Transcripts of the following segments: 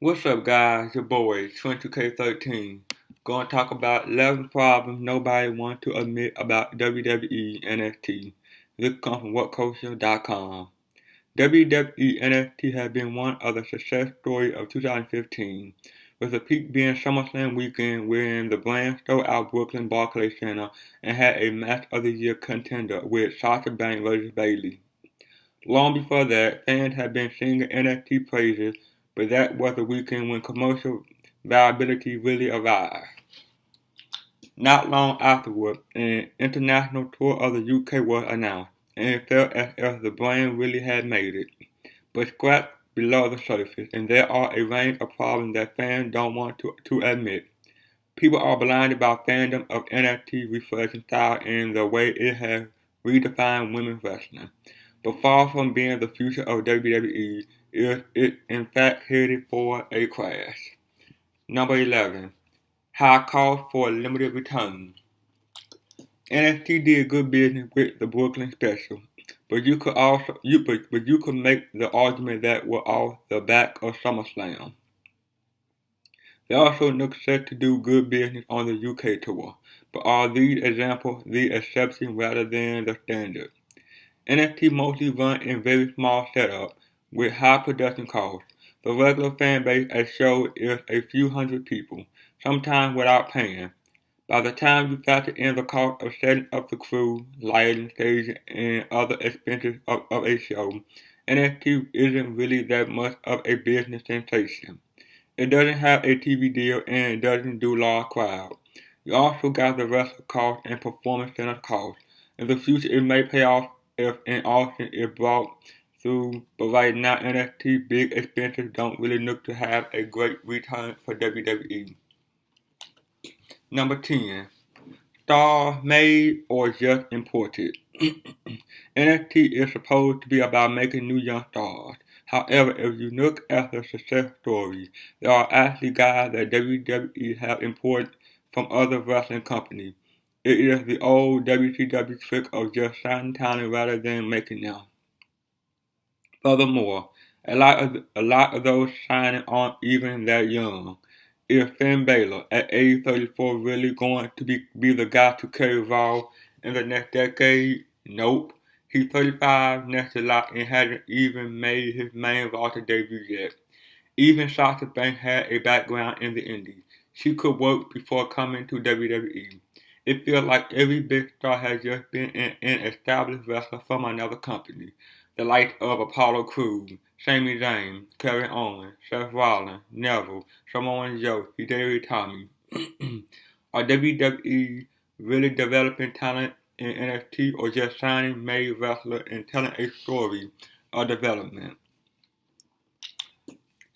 What's up, guys? Your boy, 22K13. Gonna talk about 11 problems nobody wants to admit about WWE NXT. This comes from WhatCulture.com. WWE NXT has been one of the success stories of 2015, with the peak being SummerSlam weekend wherein the brand sold out Brooklyn Barclays Center and had a Match of the Year contender with Sasha Banks vs. Bayley. Long before that, fans had been singing NXT praises, but that was the weekend when commercial viability really arrived. Not long afterward, an international tour of the UK was announced, and it felt as if the brand really had made it. But scratch below the surface, and there are a range of problems that fans don't want to admit. People are blinded by fandom of NXT refreshing style and the way it has redefined women's wrestling. But far from being the future of WWE, is it in fact headed for a crash. Number 11. High cost for a limited return. NXT did good business with the Brooklyn special, but you could make the argument that we're off the back of SummerSlam. They also look set to do good business on the UK tour, but are these examples the exception rather than the standard? NXT mostly run in very small setup with high production costs. The regular fan base at show is a few hundred people, sometimes without paying. By the time you factor in the cost of setting up the crew, lighting, staging, and other expenses of a show, NXT isn't really that much of a business sensation. It doesn't have a TV deal and it doesn't do large crowds. You also got the wrestler cost and performance center cost. In the future it may pay off if an auction is brought through, but right now NXT big expenses don't really look to have a great return for WWE. Number 10. Star made or just imported. NXT is supposed to be about making new young stars. However, if you look at the success stories, there are actually guys that WWE have imported from other wrestling companies. It is the old WCW trick of just signing talent rather than making them. Furthermore, a lot of those signing aren't even that young. Is Finn Balor at age 34 really going to be the guy to carry Raw in the next decade? Nope. He's 35 next July and hasn't even made his main roster debut yet. Even Sasha Banks had a background in the Indies. She could work before coming to WWE. It feels like every big star has just been an established wrestler from another company. The likes of Apollo Crews, Sami Zayn, Kevin Owens, Seth Rollins, Neville, Samoa Joe, Hideo Itami. Are WWE really developing talent in NXT or just signing made wrestlers and telling a story of development?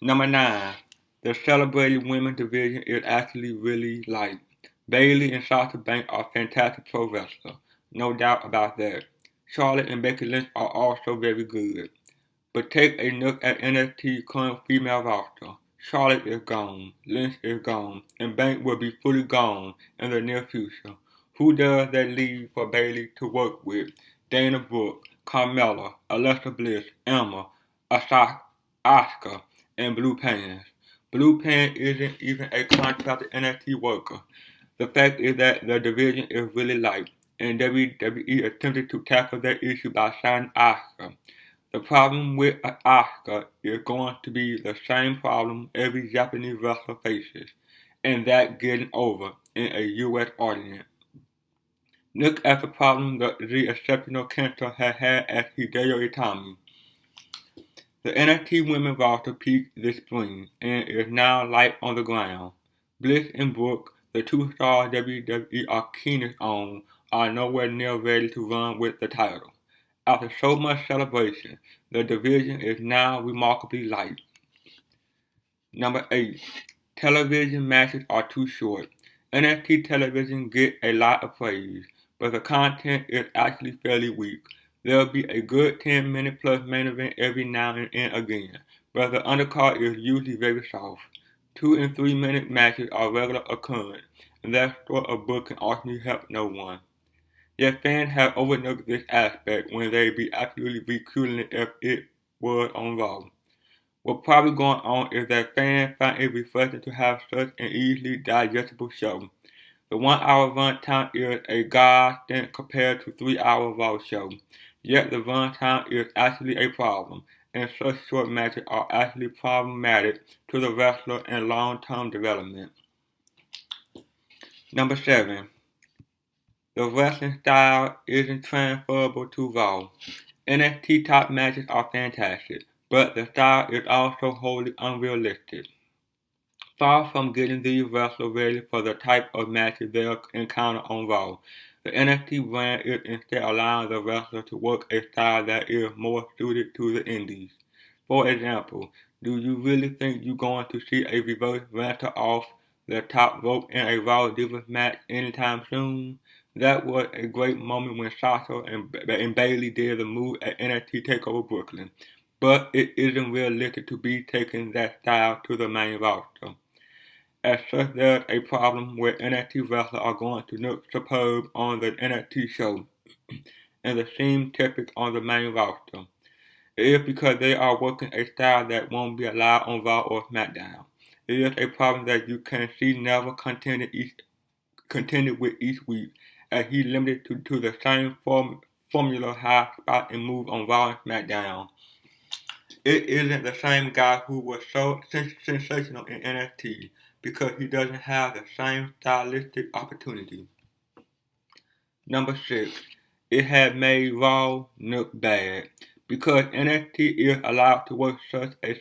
Number 9. The celebrated women's division is actually really light. Bayley and Sasha Banks are fantastic pro wrestlers, no doubt about that. Charlotte and Becky Lynch are also very good. But take a look at NXT's current female roster. Charlotte is gone, Lynch is gone, and Banks will be fully gone in the near future. Who does that leave for Bayley to work with? Dana Brooke, Carmella, Alexa Bliss, Emma, Asuka, and Blue Pants. Blue Pants isn't even a contracted NXT worker. The fact is that the division is really light, and WWE attempted to tackle that issue by signing Asuka. The problem with Asuka is going to be the same problem every Japanese wrestler faces, and that getting over in a US audience. Look at the problem that the exceptional Kenta has had at Hideo Itami. The NXT women's roster peaked this spring and is now light on the ground. Bliss and Brooke, the two stars WWE are keenest on, are nowhere near ready to run with the title. After so much celebration, the division is now remarkably light. Number 8. Television matches are too short. NXT television get a lot of praise, but the content is actually fairly weak. There'll be a good 10-minute plus main event every now and again, but the undercard is usually very soft. 2 and 3 minute matches are regular occurrence, and that sort of book can ultimately help no one. Yet fans have overlooked this aspect when they be absolutely ridiculing it if it was on Raw. What's probably going on is that fans find it refreshing to have such an easily digestible show. The 1 hour runtime is a godsend compared to 3 hour Raw show. Yet the runtime is actually a problem, and such short matches are actually problematic to the wrestler and long-term development. Number 7. The wrestling style isn't transferable to Raw. NXT top matches are fantastic, but the style is also wholly unrealistic. Far from getting these wrestlers ready for the type of matches they'll encounter on Raw, the NXT brand is instead allowing the wrestler to work a style that is more suited to the indies. For example, do you really think you're going to see a reverse Ranter off the top rope in a Raw Divas match anytime soon? That was a great moment when Sasha and Bayley did the move at NXT TakeOver Brooklyn, but it isn't realistic to be taking that style to the main roster. As such, there's a problem where NXT wrestlers are going to look superb on the NXT show and they seem typical on the main roster. It is because they are working a style that won't be allowed on Raw or SmackDown. It is a problem that you can see never contended with each week, as he limited to the same formula high spot and move on Raw and SmackDown. It isn't the same guy who was so sensational in NXT because he doesn't have the same stylistic opportunity. Number 6. It had made Raw look bad. Because NXT is allowed to work such a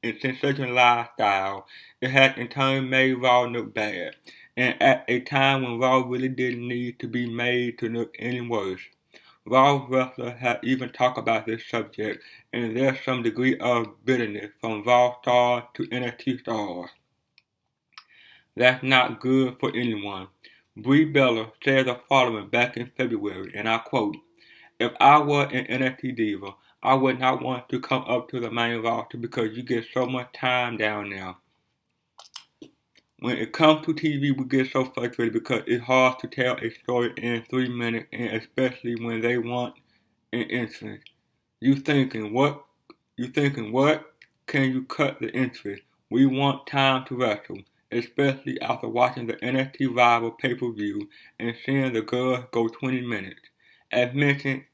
sensationalized style, it has in turn made Raw look bad, and at a time when Raw really didn't need to be made to look any worse. Raw wrestlers have even talked about this subject, and there's some degree of bitterness from Raw stars to NXT stars. That's not good for anyone. Brie Bella said the following back in February, and I quote, "If I were an NXT diva, I would not want to come up to the main roster because you get so much time down there. When it comes to TV, we get so frustrated because it's hard to tell a story in 3 minutes, and especially when they want an entrance. You thinking what? Can you cut the entrance? We want time to wrestle, especially after watching the NXT Rival pay-per-view and seeing the girls go 20 minutes. As mentioned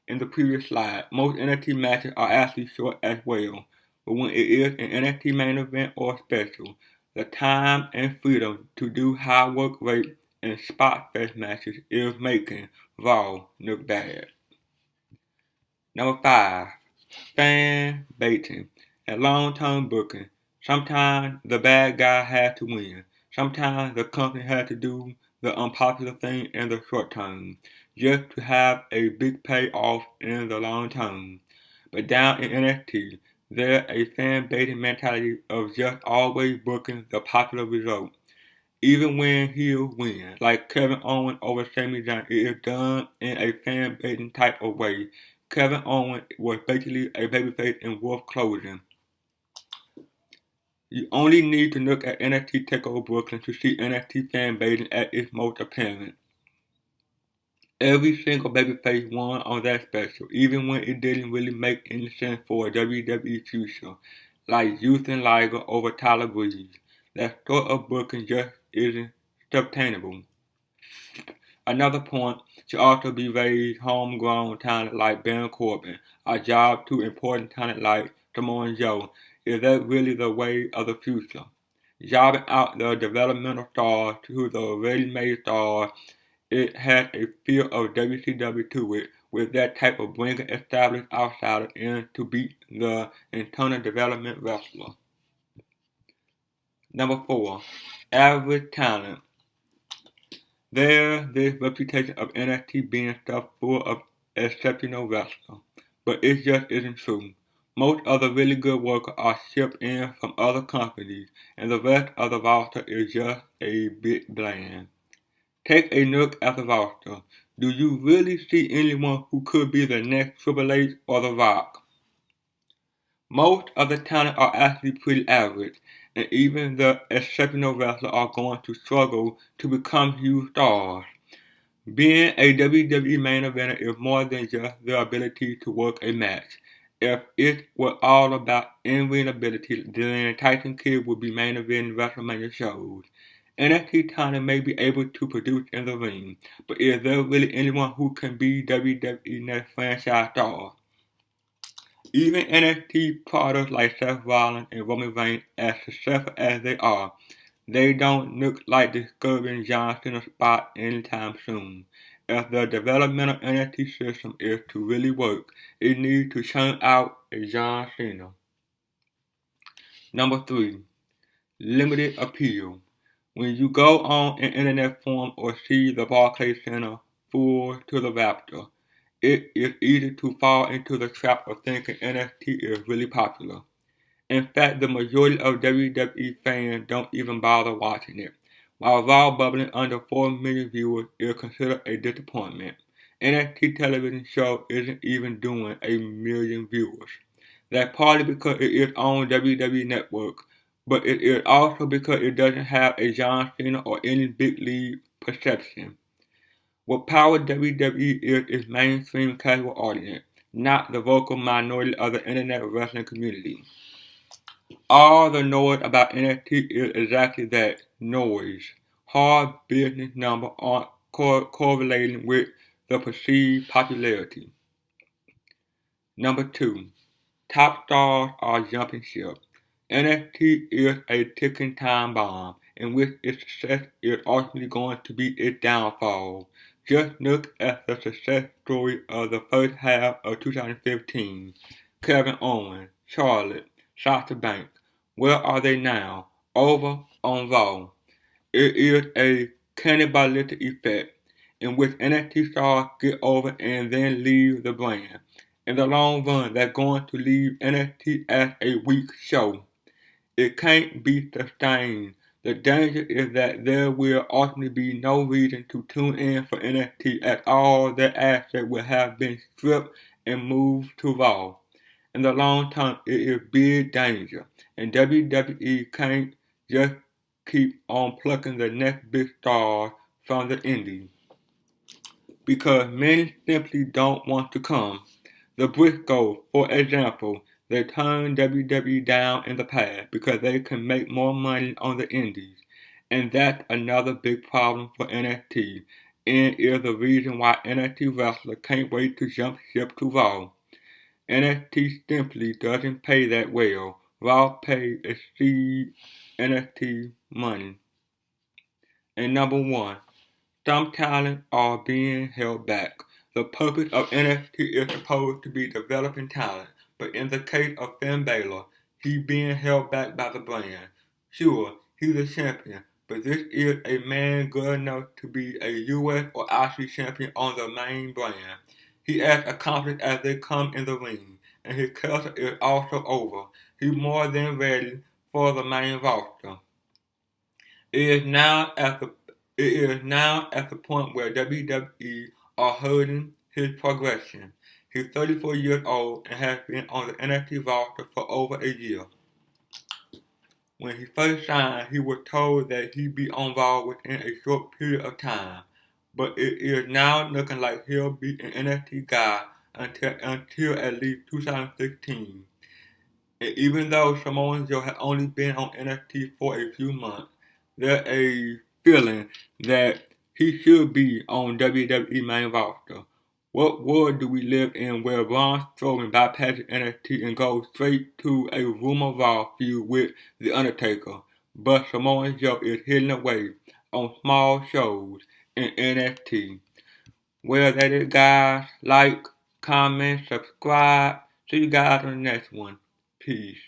in the previous slide, most NXT matches are actually short as well, but when it is an NXT main event or special, the time and freedom to do high work rate and spot fest matches is making Raw look bad." Number 5. Fan baiting and long-term booking. Sometimes the bad guy has to win. Sometimes the company has to do the unpopular thing in the short term, just to have a big payoff in the long term. But down in NXT, there's a fan baiting mentality of just always booking the popular result, even when he'll win. Like Kevin Owens over Sami Zayn, it is done in a fan baiting type of way. Kevin Owens was basically a babyface in wolf clothing. You only need to look at NXT TakeOver Brooklyn to see NXT fan baiting at its most apparent. Every single babyface won on that special, even when it didn't really make any sense for a WWE future, like Houston Liger over Tyler Breeze. That sort of booking just isn't sustainable. Another point should also be raised homegrown talent like Baron Corbin, a job to important talent like Samoa Joe. Is that really the way of the future? Jobbing out the developmental stars to the ready-made stars, it has a feel of WCW to it, with that type of bringing established outsiders in to beat the internal development wrestler. Number 4. Average talent. There's this reputation of NXT being stuffed full of exceptional wrestlers, but it just isn't true. Most of the really good workers are shipped in from other companies, and the rest of the roster is just a bit bland. Take a look at the roster. Do you really see anyone who could be the next Triple H or The Rock? Most of the talent are actually pretty average, and even the exceptional wrestlers are going to struggle to become huge stars. Being a WWE main eventer is more than just the ability to work a match. If it were all about in-ring then Tyson Kidd would be main eventing WrestleMania shows. NXT talent may be able to produce in the ring, but is there really anyone who can be WWE next franchise star? Even NXT products like Seth Rollins and Roman Reigns, as successful as they don't look like disturbing John Cena's spot anytime soon. If the developmental NXT system is to really work, it needs to churn out a John Cena. Number 3. Limited appeal. When you go on an internet forum or see the Barclays Center full to the raptor, it is easy to fall into the trap of thinking NXT is really popular. In fact, the majority of WWE fans don't even bother watching it. While Raw bubbling under 4 million viewers is considered a disappointment, NXT television show isn't even doing a million viewers. That's partly because it is on WWE Network, but it is also because it doesn't have a John Cena or any big league perception. What powers WWE is its mainstream casual audience, not the vocal minority of the internet wrestling community. All the noise about NXT is exactly that, noise. Hard business numbers aren't correlating with the perceived popularity. Number 2. Top stars are jumping ship. NXT is a ticking time bomb, in which its success is ultimately going to be its downfall. Just look at the success story of the first half of 2015. Kevin Owens, Charlotte, Sasha Banks. Where are they now? Over on Raw. It is a cannibalistic effect, in which NXT stars get over and then leave the brand. In the long run, they're going to leave NXT as a weak show. It can't be sustained. The danger is that there will ultimately be no reason to tune in for NXT as all their assets will have been stripped and moved to Raw. In the long term, it is big danger, and WWE can't just keep on plucking the next big stars from the indies, because many simply don't want to come. The Briscoes, for example, they turned WWE down in the past because they can make more money on the indies, and that's another big problem for NXT, and is the reason why NXT wrestlers can't wait to jump ship to Raw. NXT simply doesn't pay that well. Raw pay exceeds NXT money. And number 1, some talents are being held back. The purpose of NXT is supposed to be developing talent, but in the case of Finn Balor, he's being held back by the brand. Sure, he's a champion, but this is a man good enough to be a US or IC champion on the main brand. He as accomplished as they come in the ring, and his career is also over. He's more than ready for the main roster. It is now at the point where WWE are hurting his progression. He's 34 years old and has been on the NXT roster for over a year. When he first signed, he was told that he'd be on Raw within a short period of time, but it is now looking like he'll be an NXT guy until at least 2016. And even though Samoa Joe has only been on NXT for a few months, there's a feeling that he should be on WWE main roster. What world do we live in where Braun Strowman bypasses NXT and goes straight to a rumor Raw feud with The Undertaker, but Samoa Joe is hidden away on small shows in NXT? Well, that is, guys. Like, comment, subscribe. See you guys on the next one. Peace.